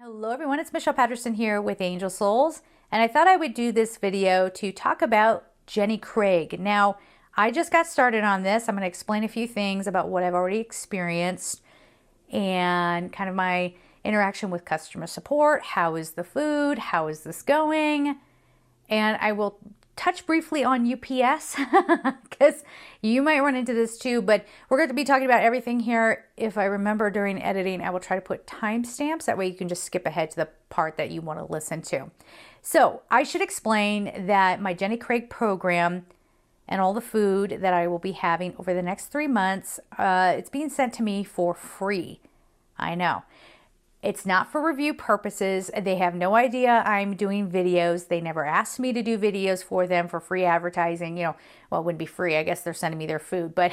Hello everyone, it's Michelle Patterson here with Angel Souls, and I thought I would do this video to talk about Jenny Craig. Now, I just got started on this. I'm going to explain a few things about what I've already experienced and kind of my interaction with customer support. How is the food? How is this going? And I will touch briefly on UPS because you might run into this too, but we're going to be talking about everything here. If I remember during editing, I will try to put timestamps. That way you can just skip ahead to the part that you want to listen to. So I should explain that my Jenny Craig program and all the food that I will be having over the next 3 months, it's being sent to me for free. I know. It's not for review purposes. They have no idea I'm doing videos. They never asked me to do videos for them for free advertising. Well, it wouldn't be free. I guess they're sending me their food, but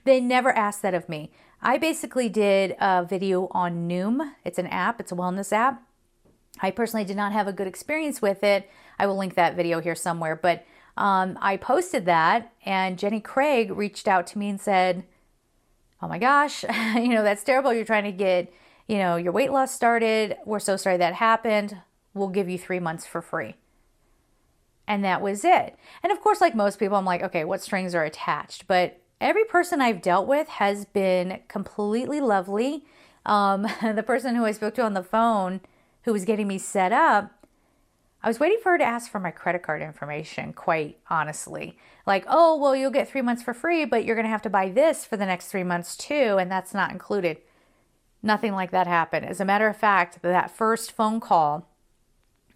they never asked that of me. I basically did a video on Noom. It's an app. It's a wellness app. I personally did not have a good experience with it. I will link that video here somewhere, but I posted that and Jenny Craig reached out to me and said, "Oh my gosh, that's terrible. You're trying to get your weight loss started. We're so sorry that happened. We'll give you 3 months for free." And that was it. And of course, like most people, I'm like, okay, what strings are attached? But every person I've dealt with has been completely lovely. The person who I spoke to on the phone who was getting me set up, I was waiting for her to ask for my credit card information, quite honestly. Like, oh, well, you'll get 3 months for free, but you're going to have to buy this for the next 3 months too, and that's not included. Nothing like that happened. As a matter of fact, that first phone call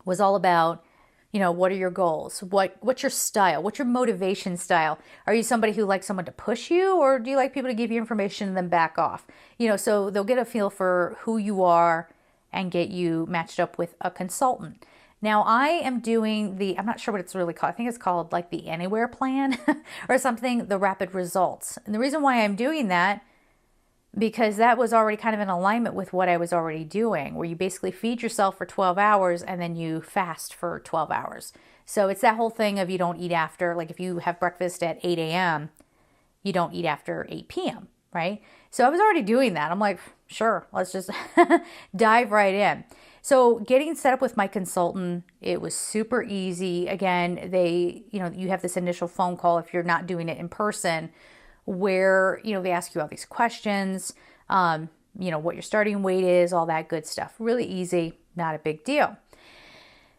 was all about, what are your goals? What's your style? What's your motivation style? Are you somebody who likes someone to push you, or do you like people to give you information and then back off? So they'll get a feel for who you are and get you matched up with a consultant. Now I am doing I'm not sure what it's really called. I think it's called like the Anywhere plan or something, the rapid results. And the reason why I'm doing that, because that was already kind of in alignment with what I was already doing, where you basically feed yourself for 12 hours and then you fast for 12 hours. So it's that whole thing of you don't eat after, like if you have breakfast at 8 a.m., you don't eat after 8 p.m., right? So I was already doing that. I'm like, sure, let's just dive right in. So getting set up with my consultant, it was super easy. Again, you have this initial phone call if you're not doing it in person, where, they ask you all these questions, what your starting weight is, all that good stuff. Really easy, not a big deal.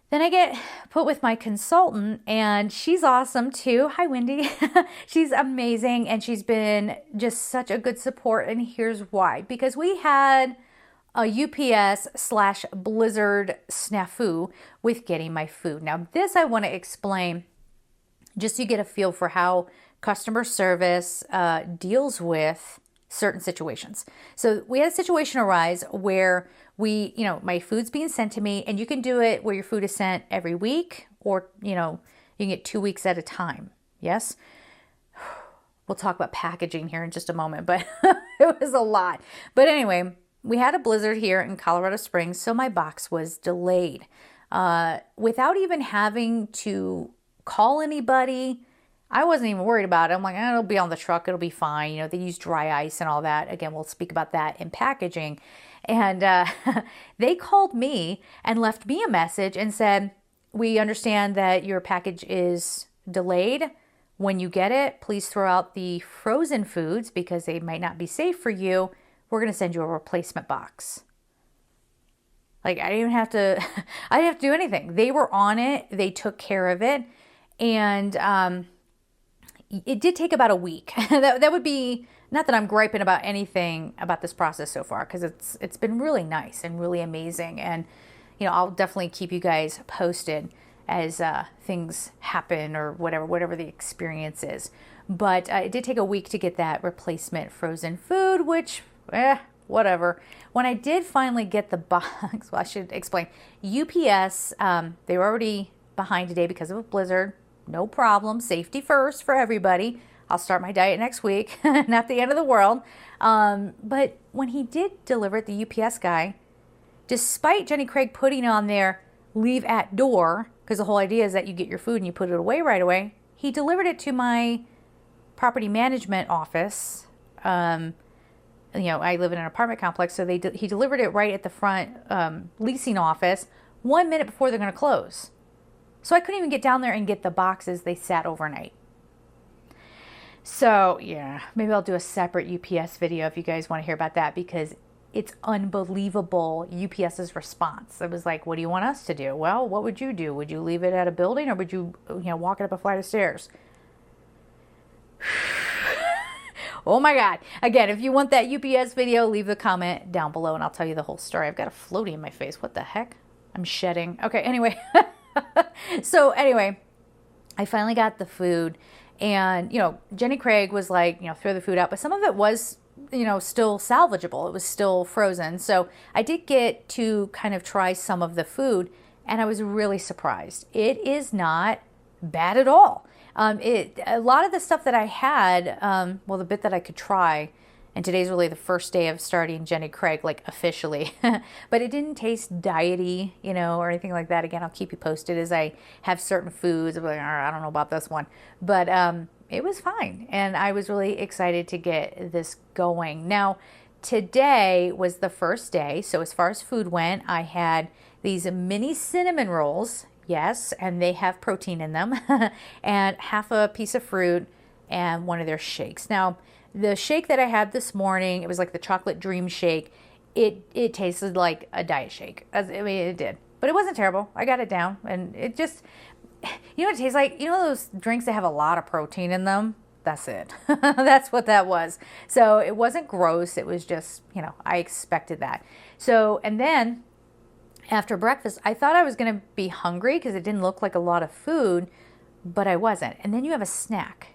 Then I get put with my consultant and she's awesome too. Hi, Wendy. She's amazing and she's been just such a good support. And here's why. Because we had a UPS/Blizzard snafu with getting my food. Now this I want to explain just so you get a feel for how customer service deals with certain situations. So we had a situation arise where my food's being sent to me, and you can do it where your food is sent every week, or, you can get 2 weeks at a time. Yes. We'll talk about packaging here in just a moment, but it was a lot. But anyway, we had a blizzard here in Colorado Springs, so my box was delayed. Without even having to call anybody, I wasn't even worried about it. I'm like, it'll be on the truck. It'll be fine. They use dry ice and all that. Again, we'll speak about that in packaging. And they called me and left me a message and said, "We understand that your package is delayed. When you get it, please throw out the frozen foods because they might not be safe for you. We're going to send you a replacement box." Like I didn't have to do anything. They were on it. They took care of it. And it did take about a week. That would be, not that I'm griping about anything about this process so far, because it's been really nice and really amazing. And, I'll definitely keep you guys posted as things happen or whatever the experience is. But it did take a week to get that replacement frozen food, which, whatever. When I did finally get the box, well, I should explain. UPS, they were already behind today because of a blizzard. No problem. Safety first for everybody. I'll start my diet next week. Not the end of the world. But when he did deliver it, the UPS guy, despite Jenny Craig putting on there, leave at door, because the whole idea is that you get your food and you put it away right away, he delivered it to my property management office I live in an apartment complex, so he delivered it right at the front leasing office 1 minute before they're going to close. So I couldn't even get down there and get the boxes. They sat overnight. So yeah, maybe I'll do a separate UPS video if you guys want to hear about that, because it's unbelievable UPS's response. It was like, what do you want us to do? Well, what would you do? Would you leave it at a building, or would you, walk it up a flight of stairs? Oh my God. Again, if you want that UPS video, leave the comment down below and I'll tell you the whole story. I've got a floaty in my face. What the heck? I'm shedding. Okay, anyway. So anyway, I finally got the food, and, Jenny Craig was like, throw the food out, but some of it was, still salvageable. It was still frozen. So I did get to kind of try some of the food, and I was really surprised. It is not bad at all. A lot of the stuff that I had, the bit that I could try, and today's really the first day of starting Jenny Craig, like officially, but it didn't taste diety, or anything like that. Again, I'll keep you posted as I have certain foods. I'm like, I don't know about this one, but it was fine. And I was really excited to get this going. Now, today was the first day. So as far as food went, I had these mini cinnamon rolls. Yes, and they have protein in them, and half a piece of fruit and one of their shakes. Now, the shake that I had this morning, it was like the chocolate dream shake. It tasted like a diet shake. It did, but it wasn't terrible. I got it down, and it just, what it tastes like? Those drinks that have a lot of protein in them? That's it. That's what that was. So it wasn't gross. It was just, I expected that. So, and then after breakfast, I thought I was going to be hungry because it didn't look like a lot of food, but I wasn't. And then you have a snack.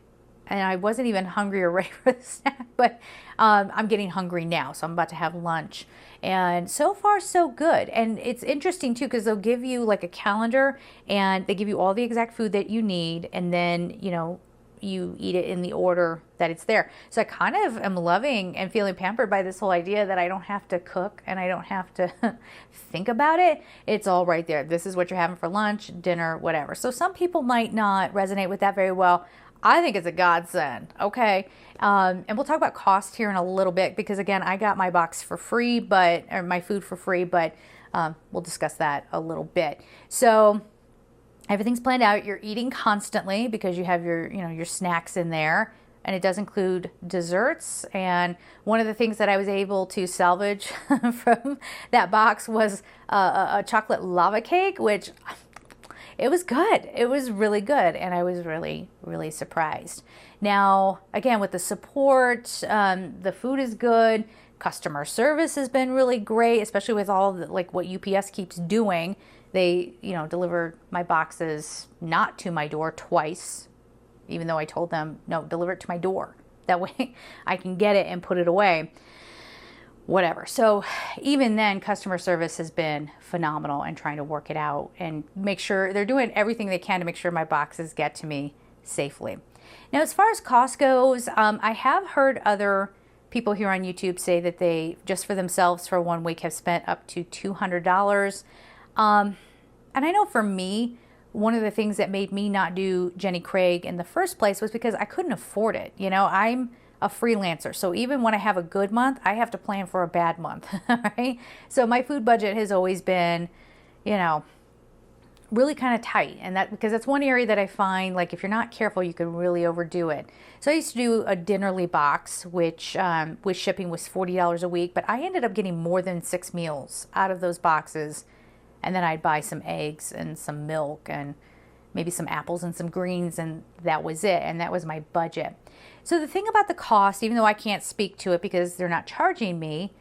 And I wasn't even hungry or ready for the snack, but I'm getting hungry now. So I'm about to have lunch. And so far, so good. And it's interesting, too, because they'll give you like a calendar, and they give you all the exact food that you need. And then, you eat it in the order that it's there. So I kind of am loving and feeling pampered by this whole idea that I don't have to cook and I don't have to think about it. It's all right there. This is what you're having for lunch, dinner, whatever. So some people might not resonate with that very well. I think it's a godsend. Okay. And we'll talk about cost here in a little bit, because again, I got my box for free, or my food for free, but we'll discuss that a little bit. So everything's planned out. You're eating constantly because you have your snacks in there, and it does include desserts. And one of the things that I was able to salvage from that box was a chocolate lava cake, which it was good. It was really good, and I was really, really surprised. Now, again, with the support, the food is good. Customer service has been really great, especially with all what UPS keeps doing. They, delivered my boxes not to my door twice, even though I told them, no, deliver it to my door. That way I can get it and put it away. Whatever. So even then, customer service has been phenomenal and trying to work it out and make sure they're doing everything they can to make sure my boxes get to me safely. Now, as far as cost goes, I have heard other people here on YouTube say that they, just for themselves for 1 week, have spent up to $200. And I know for me, one of the things that made me not do Jenny Craig in the first place was because I couldn't afford it. I'm a freelancer. So even when I have a good month, I have to plan for a bad month, right? So my food budget has always been, really kind of tight. And because that's one area that I find, like, if you're not careful, you can really overdo it. So I used to do a dinnerly box, which with shipping was $40 a week, but I ended up getting more than 6 meals out of those boxes. And then I'd buy some eggs and some milk and maybe some apples and some greens, and that was it. And that was my budget. So the thing about the cost, even though I can't speak to it because they're not charging me,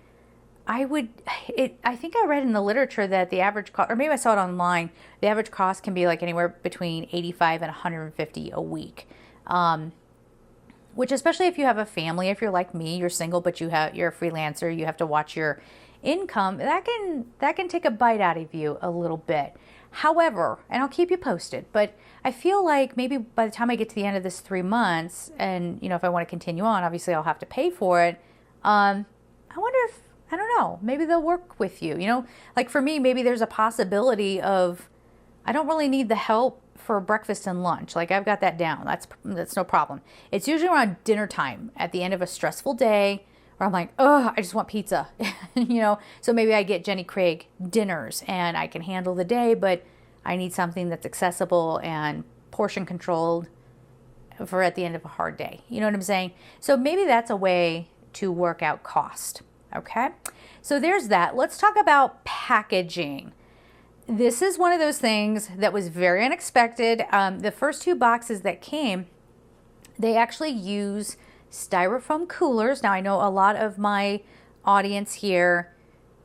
I think I read in the literature that the average cost, or maybe I saw it online, the average cost can be like anywhere between $85 and $150 a week. Which, especially if you have a family, if you're like me, you're single, but you're a freelancer, you have to watch your income, that can take a bite out of you a little bit. However, and I'll keep you posted, but I feel like maybe by the time I get to the end of this 3 months, and if I want to continue on, obviously I'll have to pay for it. I wonder if, I don't know, maybe they'll work with you. Like for me, maybe there's a possibility of, I don't really need the help for breakfast and lunch. Like I've got that down. That's no problem. It's usually around dinner time at the end of a stressful day, or I'm like, oh, I just want pizza, you know? So maybe I get Jenny Craig dinners and I can handle the day, but I need something that's accessible and portion controlled for at the end of a hard day. You know what I'm saying? So maybe that's a way to work out cost. Okay. So there's that. Let's talk about packaging. This is one of those things that was very unexpected. The first 2 boxes that came, they actually use styrofoam coolers. Now I know a lot of my audience here,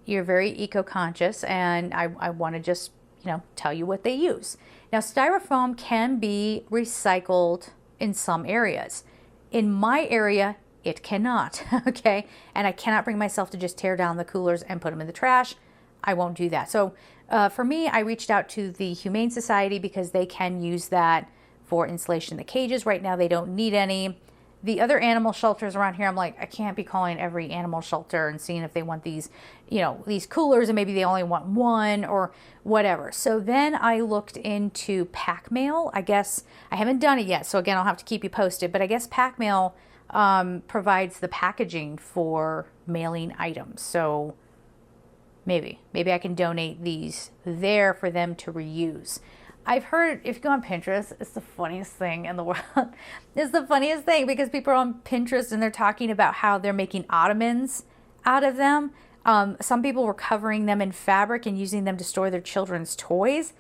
you're very eco-conscious, and I want to just, you know, tell you what they use. Now styrofoam can be recycled in some areas. In my area, it cannot, okay? And I cannot bring myself to just tear down the coolers and put them in the trash. I won't do that. So for me, I reached out to the Humane Society because they can use that for insulation in the cages. Right now, they don't need any. The other animal shelters around here, I'm like, I can't be calling every animal shelter and seeing if they want these, you know, these coolers, and maybe they only want one or whatever. So then I looked into pack mail. I guess I haven't done it yet. So again, I'll have to keep you posted, but I guess pack mail provides the packaging for mailing items. So maybe I can donate these there for them to reuse. I've heard, if you go on Pinterest, it's the funniest thing in the world. It's the funniest thing because people are on Pinterest and they're talking about how they're making ottomans out of them. Some people were covering them in fabric and using them to store their children's toys.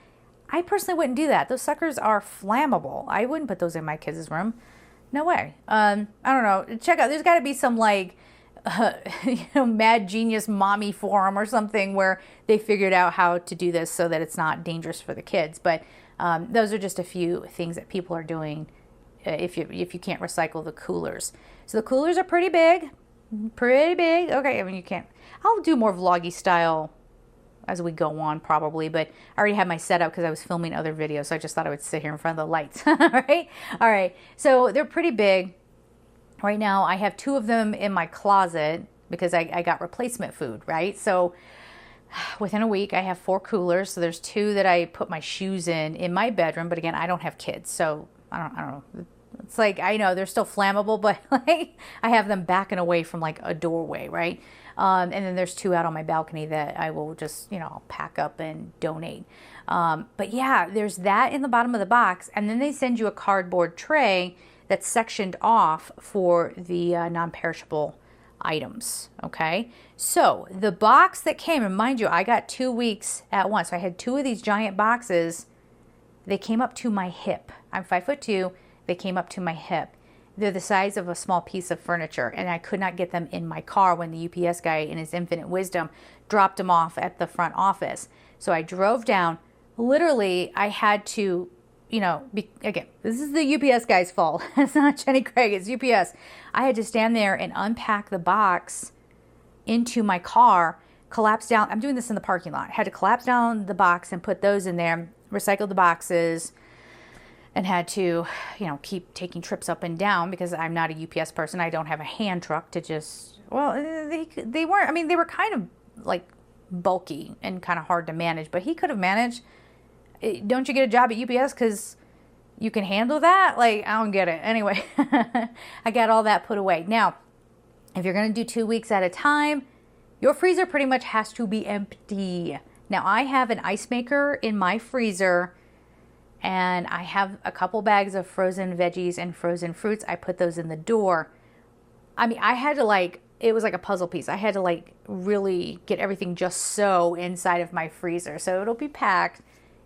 I personally wouldn't do that. Those suckers are flammable. I wouldn't put those in my kids' room. No way. I don't know. Check out, there's got to be some like, you know, mad genius mommy forum or something where they figured out how to do this so that it's not dangerous for the kids. But those are just a few things that people are doing if you can't recycle the coolers. So the coolers are pretty big. Okay, I mean, you can't. I'll do more vloggy style as we go on probably, but I already had my setup because I was filming other videos, so I just thought I would sit here in front of the lights. All right, so they're pretty big. Right now, I have 2 of them in my closet because I got replacement food, right? So within a week, I have 4 coolers. So there's 2 that I put my shoes in my bedroom. But again, I don't have kids, so I don't know. It's like, I know they're still flammable, but like I have them backing away from like a doorway, right? And then there's 2 out on my balcony that I will just, you know, pack up and donate. But yeah, there's that in the bottom of the box. And then they send you a cardboard tray that's sectioned off for the non-perishable items, okay? So the box that came, and mind you, I got 2 weeks at once. So I had 2 of these giant boxes. They came up to my hip. I'm 5'2". They came up to my hip. They're the size of a small piece of furniture, and I could not get them in my car when the UPS guy, in his infinite wisdom, dropped them off at the front office. So I drove down. Literally, I had to, you know, again, this is the UPS guy's fault. It's not Jenny Craig, it's UPS. I had to stand there and unpack the box into my car, collapse down. I'm doing this in the parking lot. I had to collapse down the box and put those in there, recycle the boxes, and had to, you know, keep taking trips up and down because I'm not a UPS person. I don't have a hand truck to just, well, they weren't, I mean, they were kind of like bulky and kind of hard to manage, but he could have managed. Don't you get a job at UPS because you can handle that? Like, I don't get it. Anyway, I got all that put away. Now, if you're going to do 2 weeks at a time, your freezer pretty much has to be empty. Now, I have an ice maker in my freezer, and I have a couple bags of frozen veggies and frozen fruits. I put those in the door. I mean, I had to like, it was like a puzzle piece. I had to like really get everything just so inside of my freezer. So it'll be packed.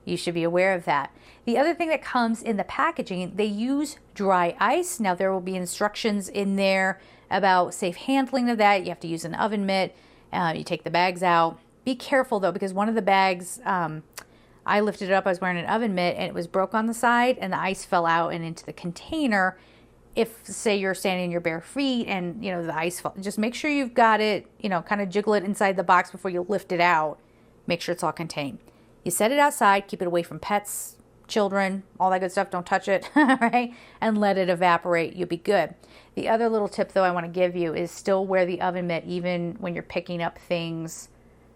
You should be aware of that. The other thing that comes in the packaging, they use dry ice. Now there will be instructions in there about safe handling of that. You have to use an oven mitt. You take the bags out. Be careful though, because one of the bags, I lifted it up, I was wearing an oven mitt and it was broke on the side and the ice fell out and into the container. If say you're standing in your bare feet and you know the ice fell, just make sure you've got it, you know, kind of jiggle it inside the box before you lift it out. Make sure it's all contained. You set it outside, keep it away from pets, children, all that good stuff. Don't touch it, right? And let it evaporate. You'll be good. The other little tip, though, I want to give you is still wear the oven mitt even when you're picking up things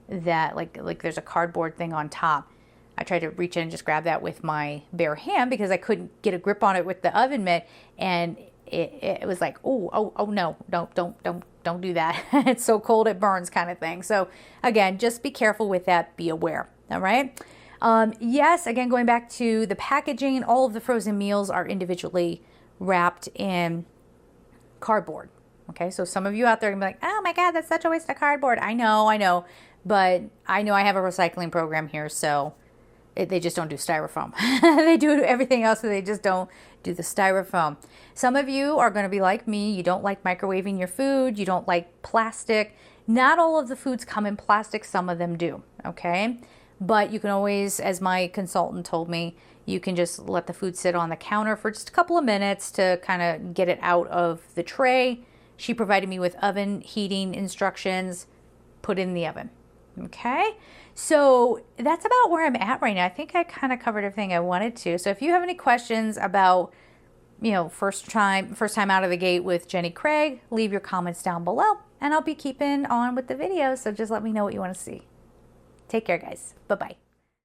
that, like there's a cardboard thing on top. I tried to reach in and just grab that with my bare hand because I couldn't get a grip on it with the oven mitt, and it was like, oh no, don't do that. It's so cold it burns kind of thing. So again, just be careful with that. Be aware. All right. Yes, again, going back to the packaging, all of the frozen meals are individually wrapped in cardboard. Okay, so some of you out there are gonna be like, oh my God, that's such a waste of cardboard. I know, but I know I have a recycling program here, so they just don't do styrofoam. They do everything else, but they just don't do the styrofoam. Some of you are going to be like me. You don't like microwaving your food. You don't like plastic. Not all of the foods come in plastic. Some of them do, okay? But you can always, as my consultant told me, you can just let the food sit on the counter for just a couple of minutes to kind of get it out of the tray. She provided me with oven heating instructions. Put it in the oven. Okay, so that's about where I'm at right now. I think I kind of covered everything I wanted to. So if you have any questions about, first time out of the gate with Jenny Craig, leave your comments down below, and I'll be keeping on with the videos. So just let me know what you want to see. Take care, guys. Bye-bye.